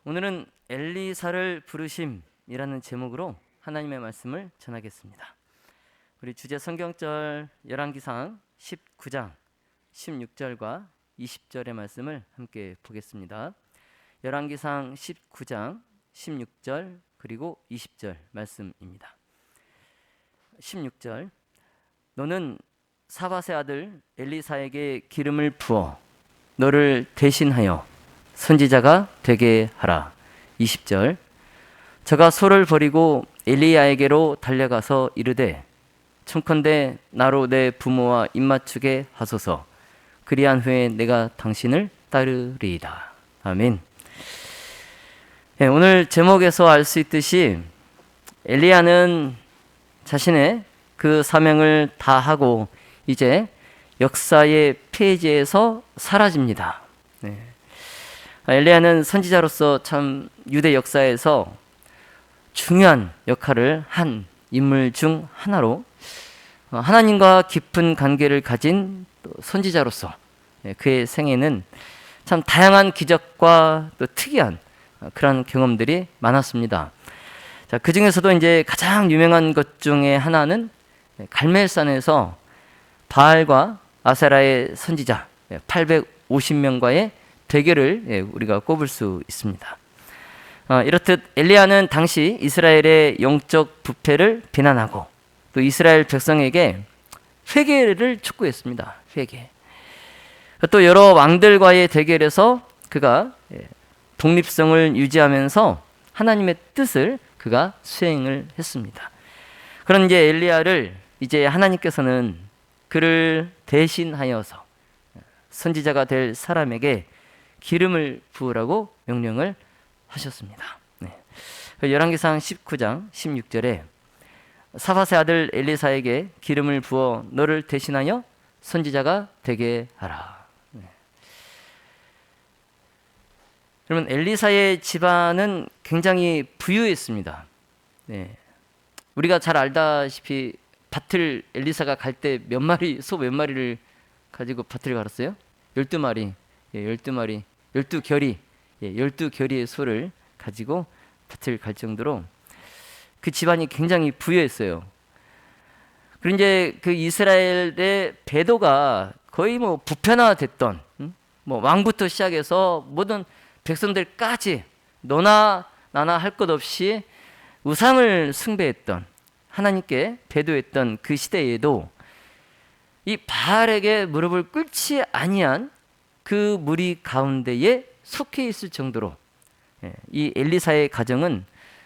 오늘은 엘리사를 부르심이라는 제목으로 하나님의 말씀을 전하겠습니다. 우리 주제 성경절 열왕기상 19장 16절과 20절의 말씀을 함께 보겠습니다. 열왕기상 19장 16절 그리고 20절 말씀입니다. 16절 너는 사밧의 아들 엘리사에게 기름을 부어 너를 대신하여 선지자가 되게 하라. 20절 저가 소를 버리고 엘리야에게로 달려가서 이르되 청컨대 나로 내 부모와 입맞추게 하소서. 그리한 후에 내가 당신을 따르리이다. 아멘. 네, 오늘 제목에서 알 수 있듯이 엘리야는 자신의 그 사명을 다하고 이제 역사의 페이지에서 사라집니다. 네. 엘리야는 선지자로서 참 유대 역사에서 중요한 역할을 한 인물 중 하나로 하나님과 깊은 관계를 가진 선지자로서 그의 생애는 참 다양한 기적과 또 특이한 그런 경험들이 많았습니다. 자, 그 중에서도 이제 가장 유명한 것 중에 하나는 갈멜산에서 바알과 아세라의 선지자 850명과의 대결을 우리가 꼽을 수 있습니다. 이렇듯 엘리야는 당시 이스라엘의 영적 부패를 비난하고 또 이스라엘 백성에게 회개를 촉구했습니다. 회개. 또 여러 왕들과의 대결에서 그가 독립성을 유지하면서 하나님의 뜻을 그가 수행을 했습니다. 그런 이제 엘리야를 이제 하나님께서는 그를 대신하여서 선지자가 될 사람에게 기름을 부으라고 명령을 하셨습니다. 네. 열왕기상 19장 16절에 사밧의 아들 엘리사에게 기름을 부어 너를 대신하여 선지자가 되게 하라. 네. 그러면 엘리사의 집안은 굉장히 부유했습니다. 네. 우리가 잘 알다시피 밭을 엘리사가 갈 때 몇 마리, 소 몇 마리를 가지고 밭을 갈았어요? 12마리. 12마리, 12결이, 12결의의 소를 가지고 밭을 갈 정도로 그 집안이 굉장히 부유했어요. 그리고 이제 그 이스라엘의 배도가 거의 뭐 부편화됐던, 뭐 왕부터 시작해서 모든 백성들까지 너나 나나 할 것 없이 우상을 숭배했던, 하나님께 배도했던 그 시대에도 이 바알에게 무릎을 꿇지 아니한 그 무리 가운데에 속해 있을 정도로 이 엘리사의 가정은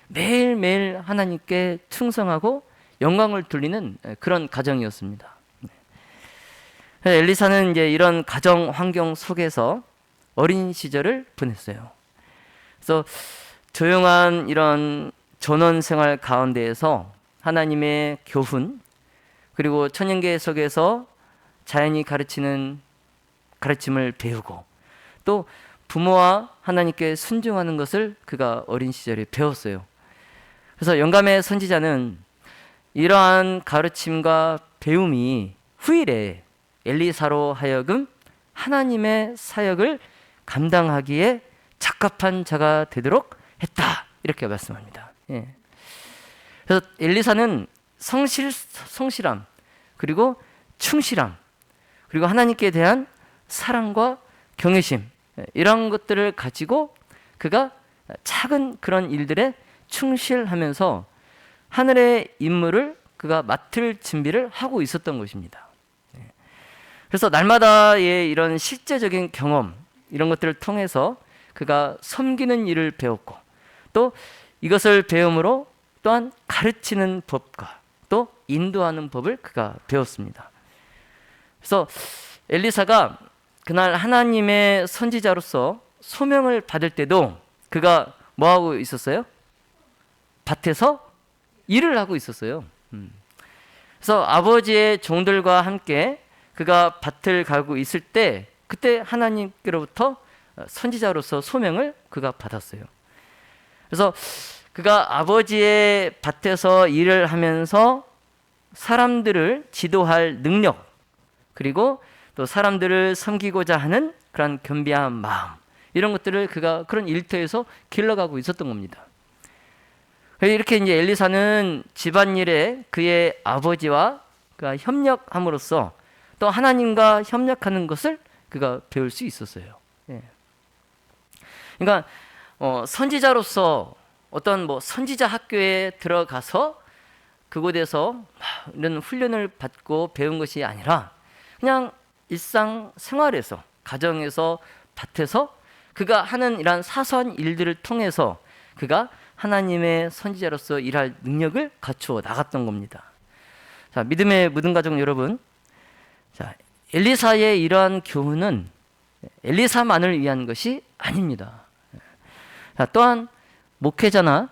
매일매일 하나님께 충성하고 영광을 돌리는 그런 가정이었습니다. 엘리사는 이제 이런 가정 환경 속에서 어린 시절을 보냈어요. 그래서 조용한 이런 전원 생활 가운데에서 하나님의 교훈 그리고 천연계 속에서 자연이 가르치는 가르침을 배우고 또 부모와 하나님께 순종하는 것을 그가 어린 시절에 배웠어요. 그래서 영감의 선지자는 이러한 가르침과 배움이 후일에 엘리사로 하여금 하나님의 사역을 감당하기에 적합한 자가 되도록 했다. 이렇게 말씀합니다. 예. 그래서 엘리사는 성실함 그리고 충실함 그리고 하나님께 대한 사랑과 경외심 이런 것들을 가지고 그가 작은 그런 일들에 충실하면서 하늘의 임무를 그가 맡을 준비를 하고 있었던 것입니다. 그래서 날마다의 이런 실제적인 경험 이런 것들을 통해서 그가 섬기는 일을 배웠고 또 이것을 배움으로 또한 가르치는 법과 또 인도하는 법을 그가 배웠습니다. 그래서 엘리사가 그날 하나님의 선지자로서 소명을 받을 때도 그가 뭐하고 있었어요? 밭에서 일을 하고 있었어요. 그래서 아버지의 종들과 함께 그가 밭을 가고 있을 때 그때 하나님께로부터 선지자로서 소명을 그가 받았어요. 그래서 그가 아버지의 밭에서 일을 하면서 사람들을 지도할 능력 그리고 또 사람들을 섬기고자 하는 그런 겸비한 마음 이런 것들을 그가 그런 일터에서 길러가고 있었던 겁니다. 이렇게 이제 엘리사는 집안일에 그의 아버지와 그가 협력함으로써 또 하나님과 협력하는 것을 그가 배울 수 있었어요. 예. 그러니까 선지자로서 어떤 선지자 학교에 들어가서 그곳에서 이런 훈련을 받고 배운 것이 아니라 그냥 일상 생활에서, 가정에서, 밭에서 그가 하는 이러한 사소한 일들을 통해서 그가 하나님의 선지자로서 일할 능력을 갖추어 나갔던 겁니다. 자, 믿음의 모든 가족 여러분, 자, 엘리사의 이러한 교훈은 엘리사만을 위한 것이 아닙니다. 자, 또한 목회자나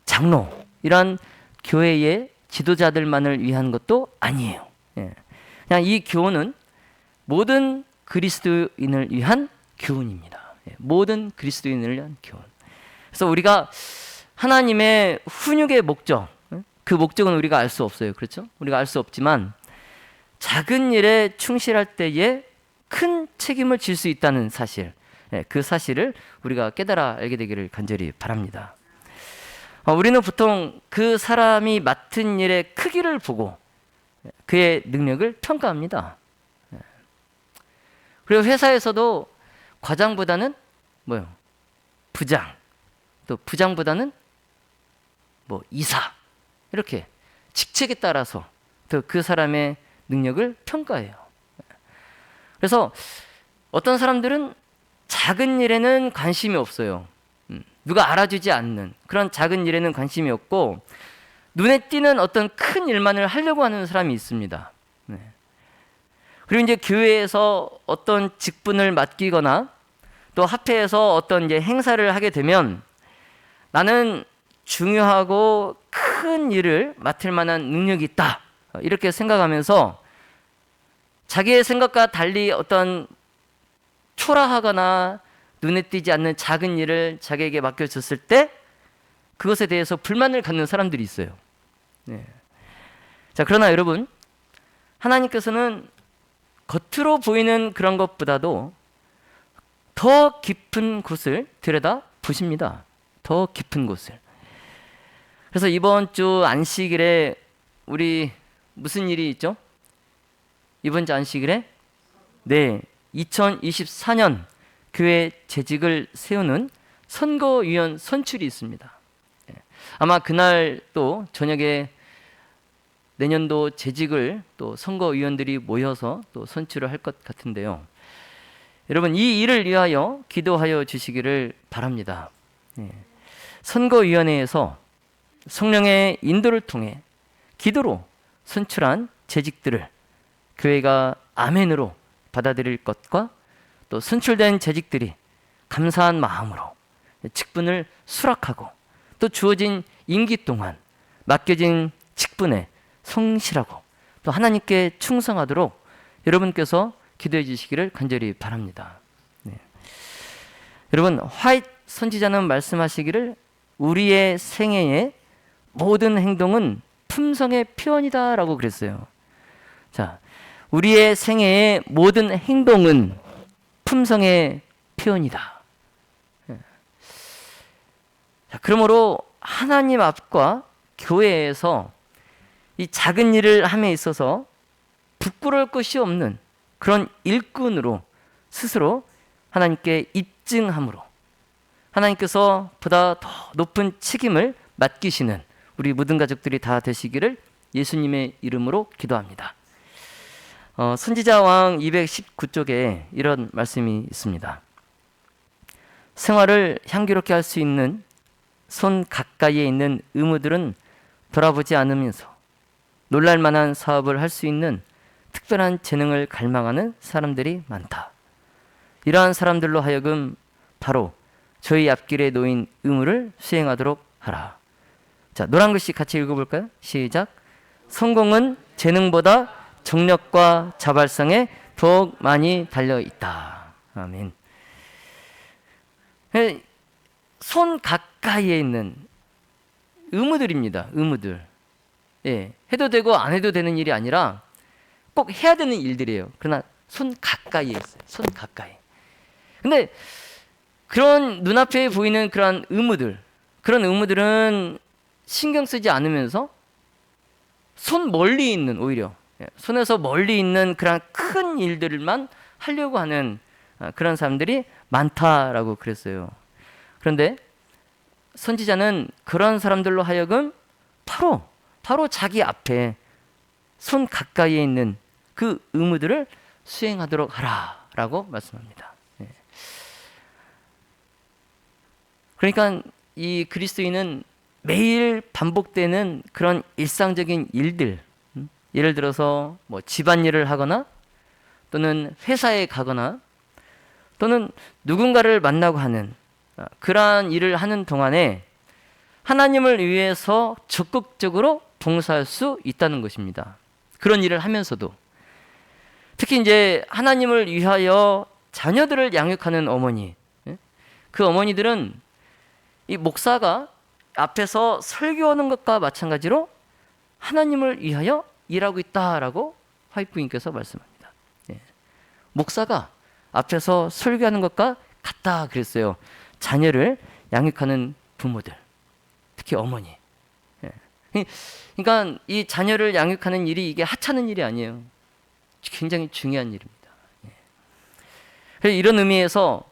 장로, 이러한 교회의 지도자들만을 위한 것도 아니에요. 예. 그냥 이 교훈은 모든 그리스도인을 위한 교훈입니다. 예. 모든 그리스도인을 위한 교훈. 그래서 우리가 하나님의 훈육의 목적, 그 목적은 우리가 알 수 없어요. 그렇죠? 우리가 알 수 없지만 작은 일에 충실할 때에 큰 책임을 질 수 있다는 사실, 그 사실을 우리가 깨달아 알게 되기를 간절히 바랍니다. 우리는 보통 그 사람이 맡은 일의 크기를 보고 그의 능력을 평가합니다. 그리고 회사에서도 과장보다는 뭐요? 부장, 또 부장보다는 이사, 이렇게 직책에 따라서 또 그 사람의 능력을 평가해요. 그래서 어떤 사람들은 작은 일에는 관심이 없어요. 누가 알아주지 않는 그런 작은 일에는 관심이 없고 눈에 띄는 어떤 큰 일만을 하려고 하는 사람이 있습니다. 그리고 이제 교회에서 어떤 직분을 맡기거나 또 합회에서 어떤 이제 행사를 하게 되면 나는 중요하고 큰 일을 맡을 만한 능력이 있다, 이렇게 생각하면서 자기의 생각과 달리 어떤 초라하거나 눈에 띄지 않는 작은 일을 자기에게 맡겨줬을 때 그것에 대해서 불만을 갖는 사람들이 있어요. 네. 자, 그러나 여러분, 하나님께서는 겉으로 보이는 그런 것보다도 더 깊은 곳을 들여다 보십니다. 더 깊은 곳을. 그래서 이번 주 안식일에 우리 무슨 일이 있죠? 이번 주 안식일에 2024년 교회 재직을 세우는 선거위원 선출이 있습니다. 아마 그날 또 저녁에 내년도 재직을 또 선거위원들이 모여서 또 선출을 할 것 같은데요. 여러분, 이 일을 위하여 기도하여 주시기를 바랍니다. 선거위원회에서 성령의 인도를 통해 기도로 선출한 재직들을 교회가 아멘으로 받아들일 것과 또 선출된 재직들이 감사한 마음으로 직분을 수락하고 또 주어진 임기 동안 맡겨진 직분에 성실하고 또 하나님께 충성하도록 여러분께서 기도해 주시기를 간절히 바랍니다. 여러분, 화이트 선지자는 말씀하시기를 우리의 생애의 모든 행동은 품성의 표현이다 라고 그랬어요. 자, 우리의 생애의 모든 행동은 품성의 표현이다. 자, 그러므로 하나님 앞과 교회에서 이 작은 일을 함에 있어서 부끄러울 것이 없는 그런 일꾼으로 스스로 하나님께 입증함으로 하나님께서 보다 더 높은 책임을 맡기시는 우리 모든 가족들이 다 되시기를 예수님의 이름으로 기도합니다. 선지자왕 219쪽에 이런 말씀이 있습니다. 생활을 향기롭게 할 수 있는 손 가까이에 있는 의무들은 돌아보지 않으면서 놀랄만한 사업을 할 수 있는 특별한 재능을 갈망하는 사람들이 많다. 이러한 사람들로 하여금 바로 저희 앞길에 놓인 의무를 수행하도록 하라. 자, 노란 글씨 같이 읽어볼까요? 시작. 성공은 재능보다 정력과 자발성에 더욱 많이 달려있다. 아멘. 손 가까이에 있는 의무들입니다. 의무들. 해도 되고 안 해도 되는 일이 아니라 꼭 해야 되는 일들이에요. 그러나 손 가까이에 있어요. 손 가까이. 근데 그런 눈앞에 보이는 그런 그런 의무들은 신경 쓰지 않으면서 손 멀리 있는, 오히려 손에서 멀리 있는 그런 큰 일들만 하려고 하는 그런 사람들이 많다라고 그랬어요. 그런데 선지자는 그런 사람들로 하여금 바로 자기 앞에 손 가까이에 있는 그 의무들을 수행하도록 하라라고 말씀합니다. 그러니까 이 그리스도인은 매일 반복되는 그런 일상적인 일들, 예를 들어서 뭐 집안일을 하거나 또는 회사에 가거나 또는 누군가를 만나고 하는 그러한 일을 하는 동안에 하나님을 위해서 적극적으로 봉사할 수 있다는 것입니다. 그런 일을 하면서도 특히 이제 하나님을 위하여 자녀들을 양육하는 어머니, 그 어머니들은 이 목사가 앞에서 설교하는 것과 마찬가지로 하나님을 위하여 일하고 있다라고 화이프님께서 말씀합니다. 목사가 앞에서 설교하는 것과 같다 그랬어요. 자녀를 양육하는 부모들, 특히 어머니. 그러니까 이 자녀를 양육하는 일이 이게 하찮은 일이 아니에요. 굉장히 중요한 일입니다. 이런 의미에서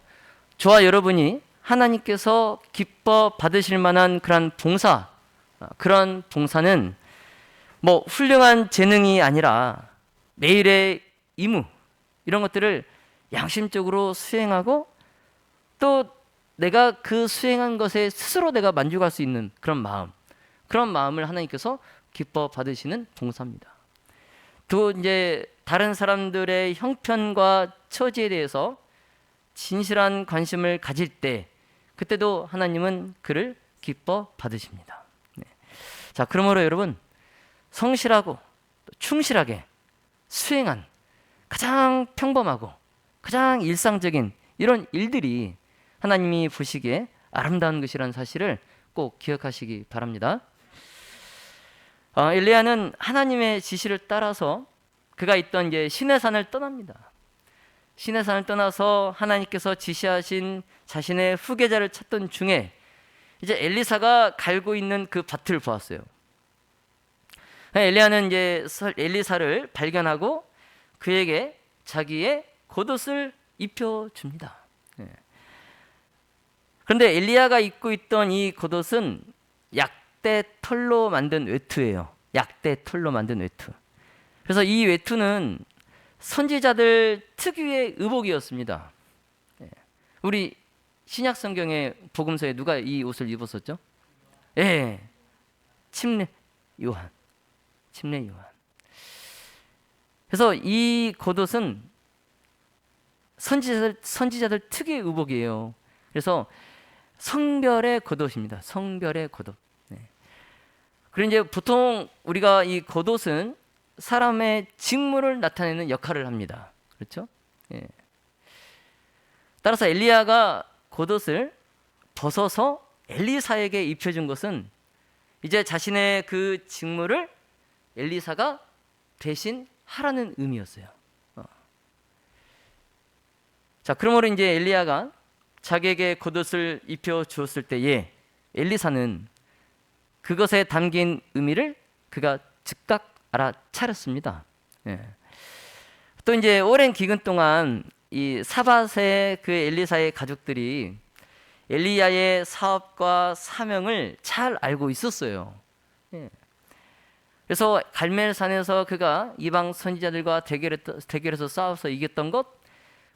저와 여러분이 하나님께서 기뻐 받으실 만한 그런 봉사, 그런 봉사는 뭐 훌륭한 재능이 아니라 매일의 의무, 이런 것들을 양심적으로 수행하고 또 내가 그 수행한 것에 스스로 내가 만족할 수 있는 그런 마음을 하나님께서 기뻐 받으시는 봉사입니다. 또 이제 다른 사람들의 형편과 처지에 대해서 진실한 관심을 가질 때 그때도 하나님은 그를 기뻐 받으십니다. 자, 그러므로 여러분, 성실하고 충실하게 수행한 가장 평범하고 가장 일상적인 이런 일들이 하나님이 보시기에 아름다운 것이라는 사실을 꼭 기억하시기 바랍니다. 엘리야는 하나님의 지시를 따라서 그가 있던 이제 시내산을 떠납니다. 시내산을 떠나서 하나님께서 지시하신 자신의 후계자를 찾던 중에 이제 엘리사가 갈고 있는 그 밭을 보았어요. 엘리야는 이제 엘리사를 발견하고 그에게 자기의 겉옷을 입혀줍니다. 그런데 엘리야가 입고 있던 이 겉옷은 약대 털로 만든 외투예요. 약대 털로 만든 외투. 그래서 이 외투는 선지자들 특유의 의복이었습니다. 우리 신약 성경의 복음서에 누가 이 옷을 입었었죠? 침례 요한. 그래서 이 겉옷은 선지자들 특유의 의복이에요. 그래서 성별의 겉옷입니다. 성별의 겉옷. 그리고 이제 보통 우리가 이 겉옷은 사람의 직무를 나타내는 역할을 합니다. 그렇죠? 따라서 엘리야가 겉옷을 벗어서 엘리사에게 입혀준 것은 이제 자신의 그 직무를 엘리사가 대신 하라는 의미였어요. 자, 그러므로 이제 엘리야가 자기에게 겉옷을 입혀 주었을 때에 엘리사는 그것에 담긴 의미를 그가 즉각 알아차렸습니다. 또 이제 오랜 기간 동안 이 사밧의 그 엘리사의 가족들이 엘리야의 사업과 사명을 잘 알고 있었어요. 그래서 갈멜산에서 그가 이방 선지자들과 대결해서 싸워서 이겼던 것,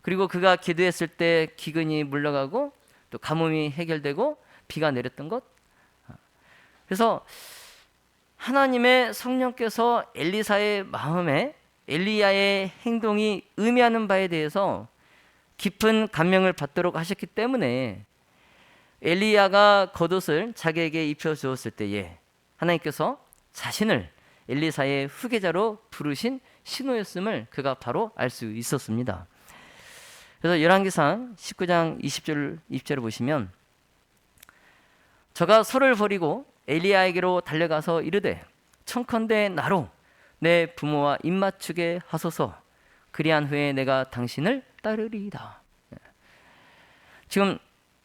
그리고 그가 기도했을 때 기근이 물러가고 또 가뭄이 해결되고 비가 내렸던 것. 그래서 하나님의 성령께서 엘리사의 마음에 엘리야의 행동이 의미하는 바에 대해서 깊은 감명을 받도록 하셨기 때문에 엘리야가 겉옷을 자기에게 입혀 주었을 때에 하나님께서 자신을 엘리사의 후계자로 부르신 신호였음을 그가 바로 알 수 있었습니다. 그래서 열왕기상 19장 20절을 보시면 저가 소를 버리고 엘리야에게로 달려가서 이르되 청컨대 나로 내 부모와 입맞추게 하소서. 그리한 후에 내가 당신을 따르리이다. 지금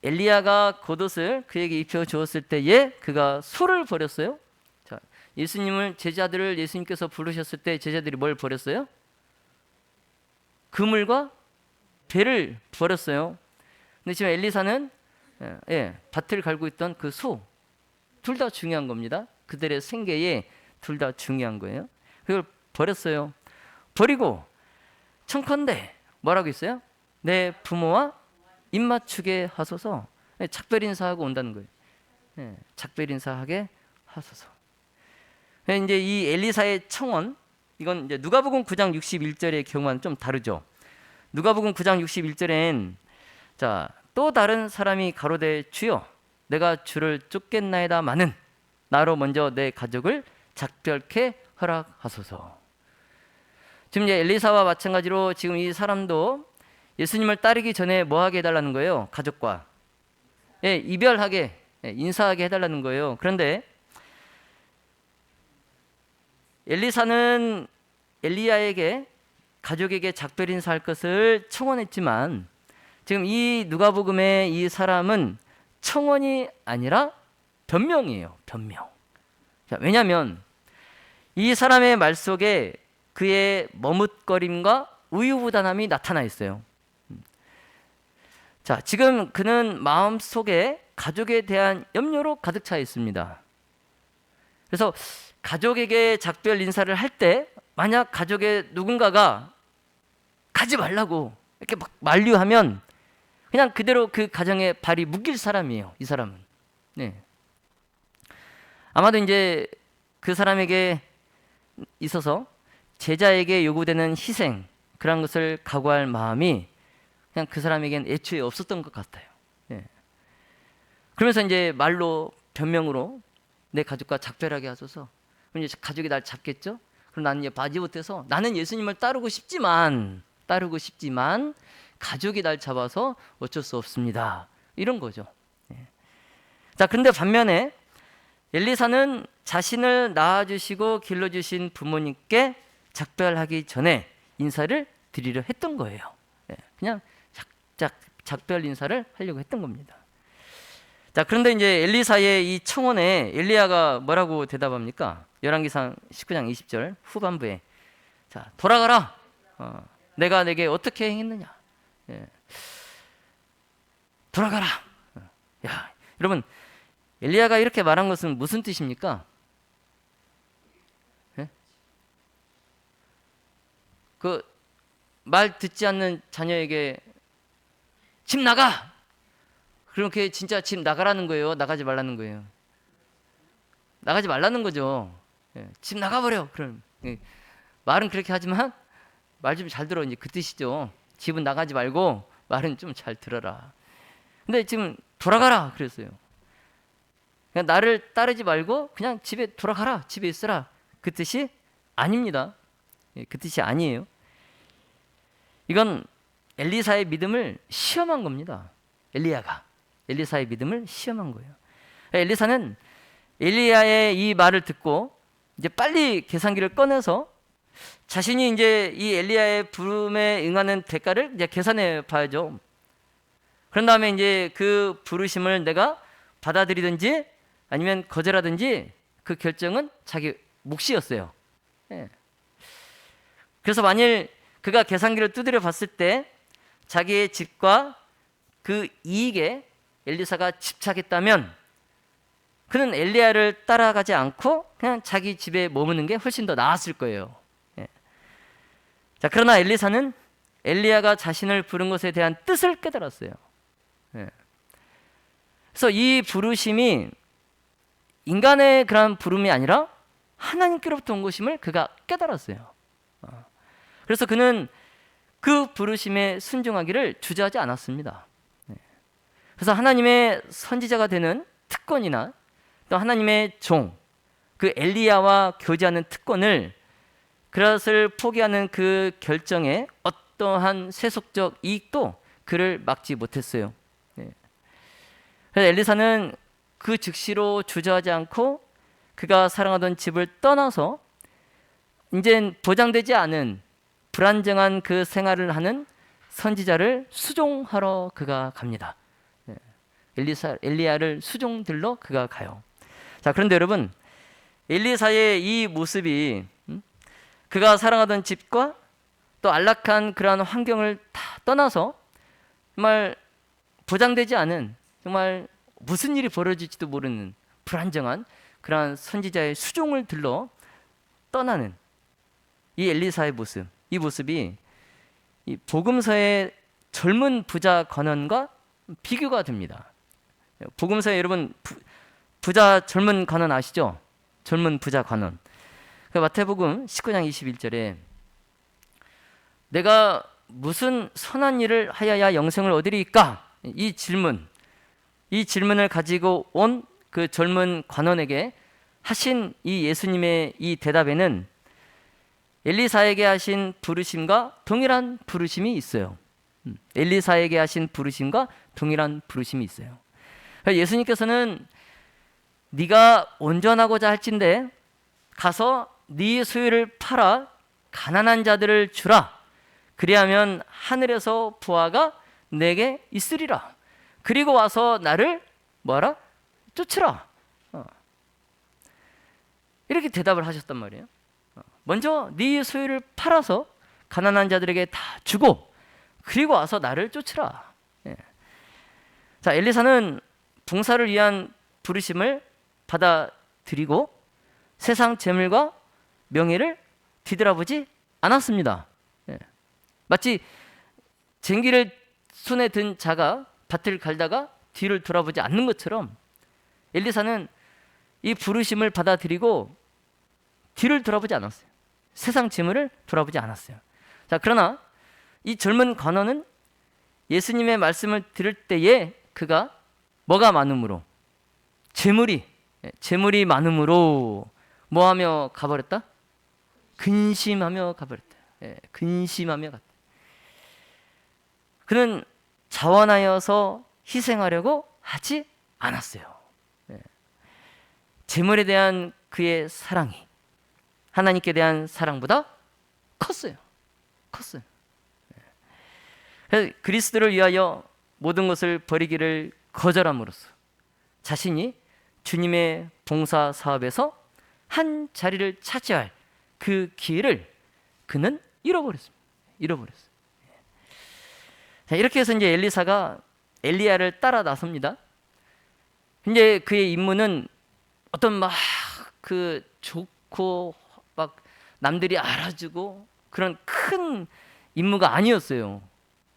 엘리야가 겉옷을 그에게 입혀 주었을 때에 그가 소를 버렸어요. 자, 제자들을 예수님께서 부르셨을 때 제자들이 뭘 버렸어요? 그물과 배를 버렸어요. 근데 지금 엘리사는 밭을 갈고 있던 그 소, 둘 다 중요한 겁니다. 그들의 생계에 둘 다 중요한 거예요. 그걸 버렸어요. 버리고 청컨대 뭐라고 있어요? 내 부모와 입맞추게 하소서. 작별 인사하고 온다는 거예요. 작별 인사하게 하소서. 이제 이 엘리사의 청원, 이건 이제 누가복음 9장 61절의 경우와는 좀 다르죠. 누가복음 9장 61절엔 자, 또 다른 사람이 가로되 주여 내가 주를 쫓겠나이다마는 나로 먼저 내 가족을 작별케 허락하소서. 지금 이제 엘리사와 마찬가지로 지금 이 사람도 예수님을 따르기 전에 뭐 하게 해달라는 거예요? 가족과 이별하게, 인사하게 해달라는 거예요. 그런데 엘리사는 엘리야에게 가족에게 작별 인사할 것을 청원했지만 지금 이 누가복음의 이 사람은 청원이 아니라 변명이에요. 변명. 자, 왜냐하면 이 사람의 말 속에 그의 머뭇거림과 우유부단함이 나타나 있어요. 자, 지금 그는 마음속에 가족에 대한 염려로 가득 차 있습니다. 그래서 가족에게 작별 인사를 할 때 만약 가족의 누군가가 가지 말라고 이렇게 막 만류하면 그냥 그대로 그 가정에 발이 묶일 사람이에요. 이 사람은. 네. 아마도 이제 그 사람에게 있어서 제자에게 요구되는 희생, 그런 것을 각오할 마음이 그냥 그 사람에겐 애초에 없었던 것 같아요. 네. 그러면서 이제 말로 변명으로 내 가족과 작별하게 하소서. 그럼 이제 가족이 날 잡겠죠? 그럼 나는 이제 바지 못해서 나는 예수님을 따르고 싶지만 가족이 날 잡아서 어쩔 수 없습니다. 이런 거죠. 네. 자, 근데 반면에 엘리사는 자신을 낳아주시고 길러주신 부모님께 작별하기 전에 인사를 드리려 했던 거예요. 네. 그냥 작별 인사를 하려고 했던 겁니다. 자, 그런데 이제 엘리사의 이 청원에 엘리야가 뭐라고 대답합니까? 열왕기상 19장 20절 후반부에 자, 돌아가라. 내가 내게 어떻게 행했느냐? 예. 돌아가라. 야, 여러분, 엘리야가 이렇게 말한 것은 무슨 뜻입니까? 예? 그 말 듣지 않는 자녀에게 집 나가. 그렇게 진짜 집 나가라는 거예요? 나가지 말라는 거예요? 나가지 말라는 거죠. 예. 집 나가버려. 그럼 말은 그렇게 하지만 말 좀 잘 들어. 이제 그 뜻이죠. 집은 나가지 말고 말은 좀 잘 들어라. 근데 지금 돌아가라 그랬어요. 그냥 나를 따르지 말고 그냥 집에 돌아가라. 집에 있으라. 그 뜻이 아닙니다. 그 뜻이 아니에요. 이건 엘리사의 믿음을 시험한 겁니다. 엘리야가 엘리사의 믿음을 시험한 거예요. 엘리사는 엘리야의 이 말을 듣고 이제 빨리 계산기를 꺼내서 자신이 이제 이 엘리야의 부름에 응하는 대가를 이제 계산해 봐야죠. 그런 다음에 이제 그 부르심을 내가 받아들이든지 아니면 거절하든지 그 결정은 자기 몫이었어요. 예. 그래서 만일 그가 계산기를 두드려 봤을 때 자기의 집과 그 이익에 엘리사가 집착했다면 그는 엘리야를 따라가지 않고 그냥 자기 집에 머무는 게 훨씬 더 나았을 거예요. 예. 자, 그러나 엘리사는 엘리야가 자신을 부른 것에 대한 뜻을 깨달았어요. 예. 그래서 이 부르심이 인간의 그런 부름이 아니라 하나님께로부터 온 것임을 그가 깨달았어요. 그래서 그는 그 부르심에 순종하기를 주저하지 않았습니다. 그래서 하나님의 선지자가 되는 특권이나 또 하나님의 종, 그 엘리야와 교제하는 특권을 그것을 포기하는 그 결정에 어떠한 세속적 이익도 그를 막지 못했어요. 그래서 엘리사는 그 즉시로 주저하지 않고 그가 사랑하던 집을 떠나서 이젠 보장되지 않은 불안정한 그 생활을 하는 선지자를 수종하러 그가 갑니다. 엘리야를 수종들러 그가 가요. 자, 그런데 여러분, 엘리사의 이 모습이 그가 살아가던 집과 또 안락한 그러한 환경을 다 떠나서 정말 보장되지 않은, 정말 무슨 일이 벌어질지도 모르는 불안정한 그러한 선지자의 수종을 들러 떠나는 이 엘리사의 모습, 이 모습이 이 복음서의 젊은 부자 관원과 비교가 됩니다. 복음서에 여러분 부자 젊은 관원 아시죠? 젊은 부자 관원. 그 마태복음 19장 21절에 내가 무슨 선한 일을 하여야 영생을 얻으리까? 이 질문을 가지고 온 그 젊은 관원에게 하신 이 예수님의 이 대답에는 엘리사에게 하신 부르심과 동일한 부르심이 있어요. 엘리사에게 하신 부르심과 동일한 부르심이 있어요. 예수님께서는 네가 온전하고자 할진대 가서 네 소유를 팔아 가난한 자들을 주라. 그리하면 하늘에서 부하가 내게 있으리라. 그리고 와서 나를 뭐하라? 쫓으라. 이렇게 대답을 하셨단 말이에요. 먼저 네 소유를 팔아서 가난한 자들에게 다 주고 그리고 와서 나를 쫓으라. 예. 자, 엘리사는 봉사를 위한 부르심을 받아들이고 세상 재물과 명예를 뒤돌아보지 않았습니다. 예. 마치 쟁기를 손에 든 자가 밭을 갈다가 뒤를 돌아보지 않는 것처럼 엘리사는 이 부르심을 받아들이고 뒤를 돌아보지 않았어요. 세상 재물을 돌아보지 않았어요. 자, 그러나 이 젊은 관원은 예수님의 말씀을 들을 때에 그가 뭐가 많음으로 재물이 많음으로 뭐하며 가버렸다? 근심하며 가버렸다. 근심하며 갔다. 그는 자원하여서 희생하려고 하지 않았어요. 재물에 대한 그의 사랑이 하나님께 대한 사랑보다 컸어요. 그래서 그리스도를 위하여 모든 것을 버리기를 거절함으로써 자신이 주님의 봉사 사업에서 한 자리를 차지할 그 기회를 그는 잃어버렸어요. 자, 이렇게 해서 이제 엘리사가 엘리야를 따라 나섭니다. 이제 그의 임무는 어떤 막 그 좋고 막 남들이 알아주고 그런 큰 임무가 아니었어요.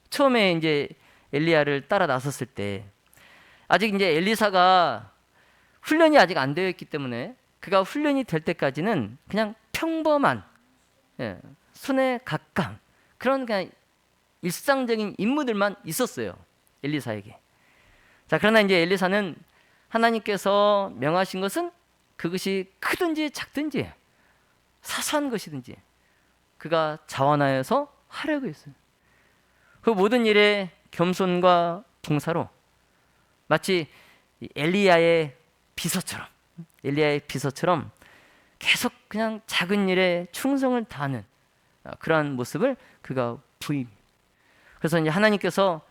처음에 이제 엘리야를 따라 나섰을 때 아직 이제 엘리사가 훈련이 아직 안 되어 있기 때문에 그가 훈련이 될 때까지는 그냥 평범한 손에 가까운 그런 그냥 일상적인 임무들만 있었어요. 엘리사에게. 자, 그러나 이제 엘리사는 하나님께서 명하신 것은 그것이 크든지 작든지 사소한 것이든지 그가 자원하여서 하려고 했어요. 그 모든 일에 겸손과 봉사로 마치 엘리야의 비서처럼 계속 그냥 작은 일에 충성을 다하는 그러한 모습을 그가 보입니다. 그래서 이제 하나님께서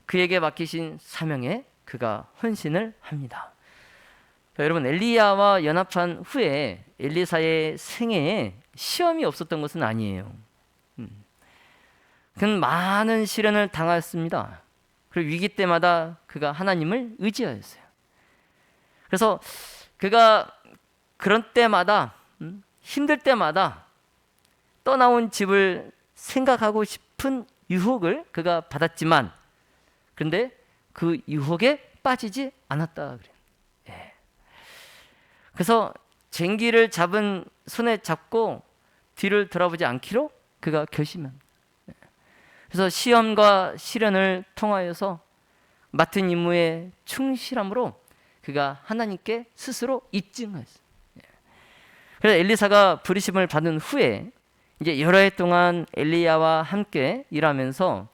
그에게 맡기신 사명에 그가 헌신을 합니다. 여러분, 엘리야와 연합한 후에 엘리사의 생애에 시험이 없었던 것은 아니에요. 그는 많은 시련을 당하였습니다. 그리고 위기 때마다 그가 하나님을 의지하였어요. 그래서 그가 그런 때마다 힘들 때마다 떠나온 집을 생각하고 싶은 유혹을 그가 받았지만 그런데 그 유혹에 빠지지 않았다 그래요. 그래서 쟁기를 잡은 손에 잡고 뒤를 돌아보지 않기로 그가 결심합니다. 그래서 시험과 시련을 통하여서 맡은 임무에 충실함으로 그가 하나님께 스스로 입증하였어요. 그래서 엘리사가 부르심을 받은 후에 이제 여러 해 동안 엘리야와 함께 일하면서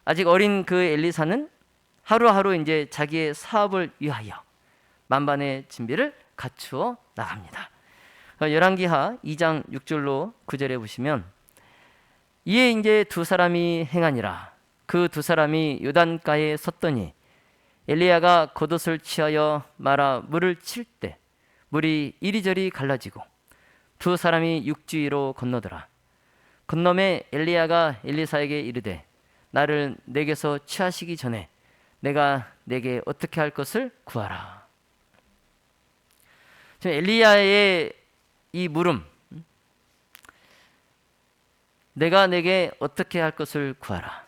아직 어린 그 엘리사는 하루하루 이제 자기의 사업을 위하여 만반의 준비를 갖추어 나갑니다. 열왕기하 2장 6절로 9절에 보시면 이에 이제 두 사람이 행하니라. 그 두 사람이 요단가에 섰더니 엘리야가 겉옷을 취하여 말아 물을 칠 때 물이 이리저리 갈라지고 두 사람이 육지 위로 건너더라. 건너매 엘리야가 엘리사에게 이르되 나를 내게서 취하시기 전에 내가 내게 어떻게 할 것을 구하라. 지금 엘리야의 이 물음, 내가 내게 어떻게 할 것을 구하라.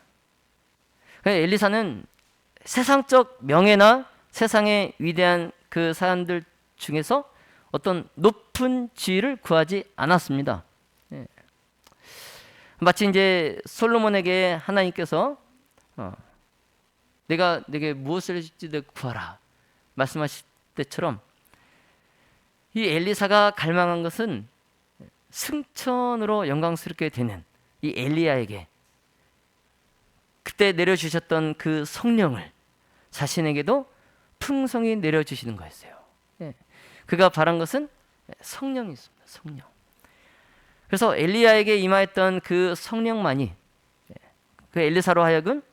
엘리사는 세상적 명예나 세상의 위대한 그 사람들 중에서 어떤 높은 지위를 구하지 않았습니다. 마치 이제 솔로몬에게 하나님께서 내가 내게 무엇을 해줄지 내가 구하라 말씀하실 때처럼 이 엘리사가 갈망한 것은 승천으로 영광스럽게 되는 이 엘리야에게 그때 내려주셨던 그 성령을 자신에게도 풍성히 내려주시는 거였어요. 그가 바란 것은 성령이 있습니다. 성령. 그래서 엘리야에게 임하였던 그 성령만이 그 엘리사로 하여금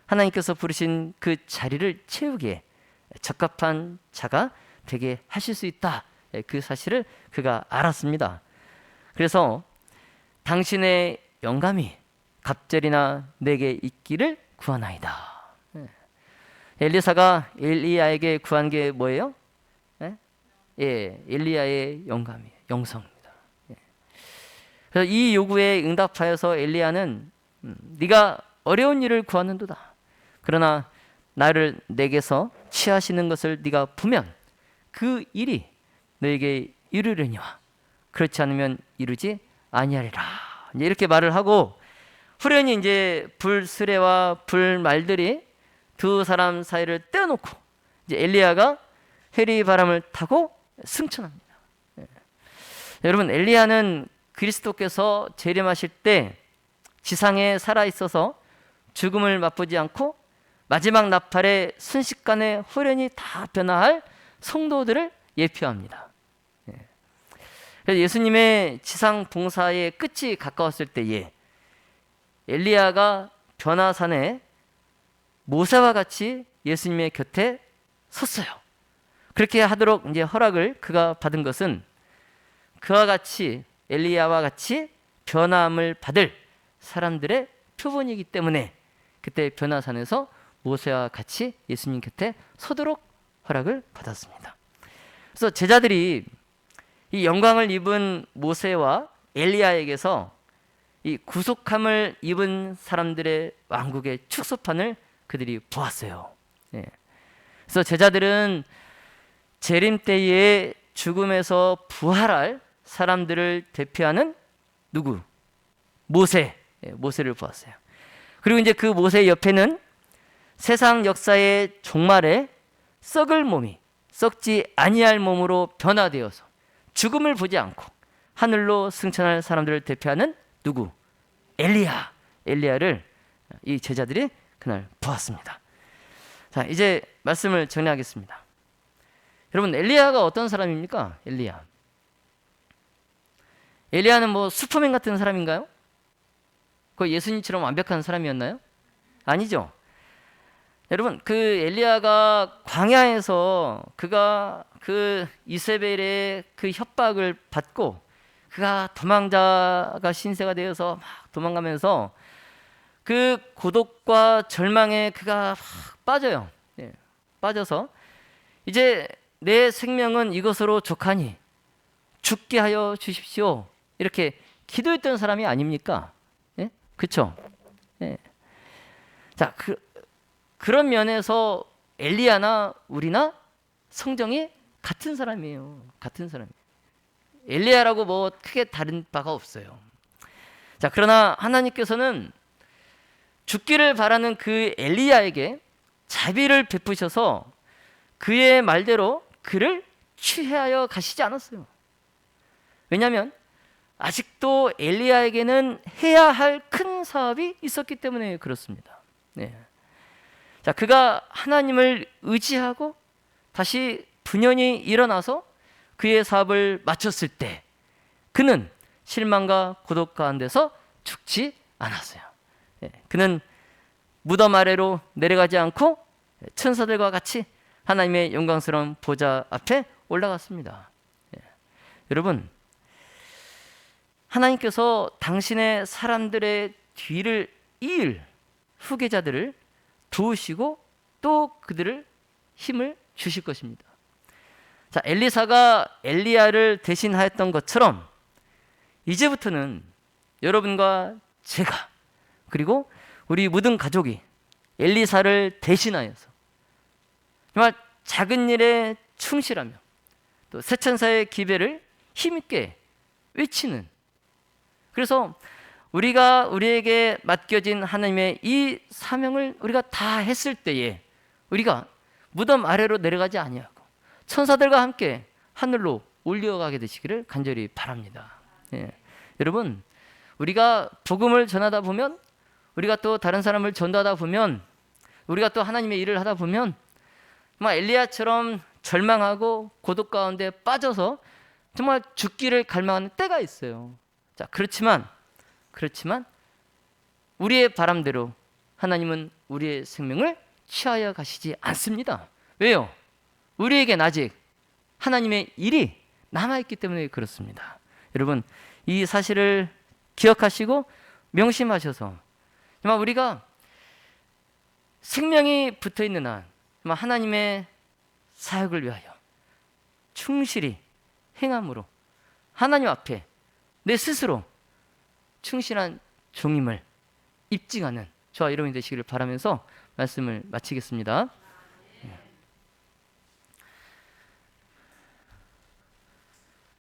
하나님께서 부르신 그 자리를 채우기에 적합한 자가 되게 하실 수 있다. 그 사실을 그가 알았습니다. 그래서 당신의 영감이 갑절이나 내게 있기를 구하나이다. 엘리사가 엘리야에게 구한 게 뭐예요? 엘리야의 영감이에요. 영성입니다. 그래서 이 요구에 응답하여서 엘리야는 네가 어려운 일을 구하는도다. 그러나 나를 내게서 취하시는 것을 네가 보면 그 일이 너에게 이루려니와 그렇지 않으면 이루지 아니하리라. 이렇게 말을 하고 후련히 이제 불수레와 불말들이 두 사람 사이를 떼어놓고 이제 엘리야가 회리 바람을 타고 승천합니다. 여러분, 엘리야는 그리스도께서 재림하실 때 지상에 살아 있어서 죽음을 맛보지 않고 마지막 나팔에 순식간에 후련히 다 변화할 성도들을 예표합니다. 그래서 예수님의 지상 봉사의 끝이 가까웠을 때에 엘리야가 변화산에 모세와 같이 예수님의 곁에 섰어요. 그렇게 하도록 이제 허락을 그가 받은 것은 그와 같이 엘리야와 같이 변화함을 받을 사람들의 표본이기 때문에 그때 변화산에서 모세와 같이 예수님 곁에 서도록 허락을 받았습니다. 그래서 제자들이 이 영광을 입은 모세와 엘리야에게서 이 구속함을 입은 사람들의 왕국의 축소판을 그들이 보았어요. 그래서 제자들은 재림 때에 죽음에서 부활할 사람들을 대표하는 누구? 모세를 보았어요. 그리고 이제 그 모세 옆에는 세상 역사의 종말에 썩을 몸이 썩지 아니할 몸으로 변화되어서 죽음을 보지 않고 하늘로 승천할 사람들을 대표하는 누구? 엘리야를 이 제자들이 그날 보았습니다. 자, 이제 말씀을 정리하겠습니다. 여러분, 엘리야가 어떤 사람입니까? 엘리야는 뭐 슈퍼맨 같은 사람인가요? 그 예수님처럼 완벽한 사람이었나요? 아니죠. 여러분, 그 엘리야가 광야에서 그가 그 이세벨의 그 협박을 받고 그가 도망자가 신세가 되어서 막 도망가면서 그 고독과 절망에 그가 막 빠져요. 빠져서 이제 내 생명은 이것으로 족하니 죽게 하여 주십시오. 이렇게 기도했던 사람이 아닙니까? 그렇죠? 자, 그런 면에서 엘리야나 우리나 성정이 같은 사람이에요. 같은 사람이에요. 엘리야라고 뭐 크게 다른 바가 없어요. 자, 그러나 하나님께서는 죽기를 바라는 그 엘리야에게 자비를 베푸셔서 그의 말대로 그를 취하여 가시지 않았어요. 왜냐하면 아직도 엘리야에게는 해야 할 큰 사업이 있었기 때문에 그렇습니다. 자, 그가 하나님을 의지하고 다시 분연히 일어나서 그의 사업을 마쳤을 때 그는 실망과 고독 가운데서 죽지 않았어요. 그는 무덤 아래로 내려가지 않고 천사들과 같이 하나님의 영광스러운 보좌 앞에 올라갔습니다. 여러분, 하나님께서 당신의 사람들의 뒤를 이을 후계자들을 도우시고 또 그들을 힘을 주실 것입니다. 자, 엘리사가 엘리야를 대신하였던 것처럼 이제부터는 여러분과 제가 그리고 우리 모든 가족이 엘리사를 대신하여서 정말 작은 일에 충실하며 또 세천사의 기배를 힘있게 외치는, 그래서 우리가 우리에게 맡겨진 하나님의 이 사명을 우리가 다 했을 때에 우리가 무덤 아래로 내려가지 아니하고 천사들과 함께 하늘로 올려가게 되시기를 간절히 바랍니다. 여러분, 우리가 복음을 전하다 보면, 우리가 또 다른 사람을 전도하다 보면, 우리가 또 하나님의 일을 하다 보면 정말 엘리야처럼 절망하고 고독 가운데 빠져서 정말 죽기를 갈망하는 때가 있어요. 자, 그렇지만 우리의 바람대로 하나님은 우리의 생명을 취하여 가시지 않습니다. 왜요? 우리에겐 아직 하나님의 일이 남아있기 때문에 그렇습니다. 여러분, 이 사실을 기억하시고 명심하셔서 정말 우리가 생명이 붙어있는 한 정말 하나님의 사역을 위하여 충실히 행함으로 하나님 앞에 내 스스로 충실한 종임을 입증하는 저와 여러분이 되시기를 바라면서 말씀을 마치겠습니다.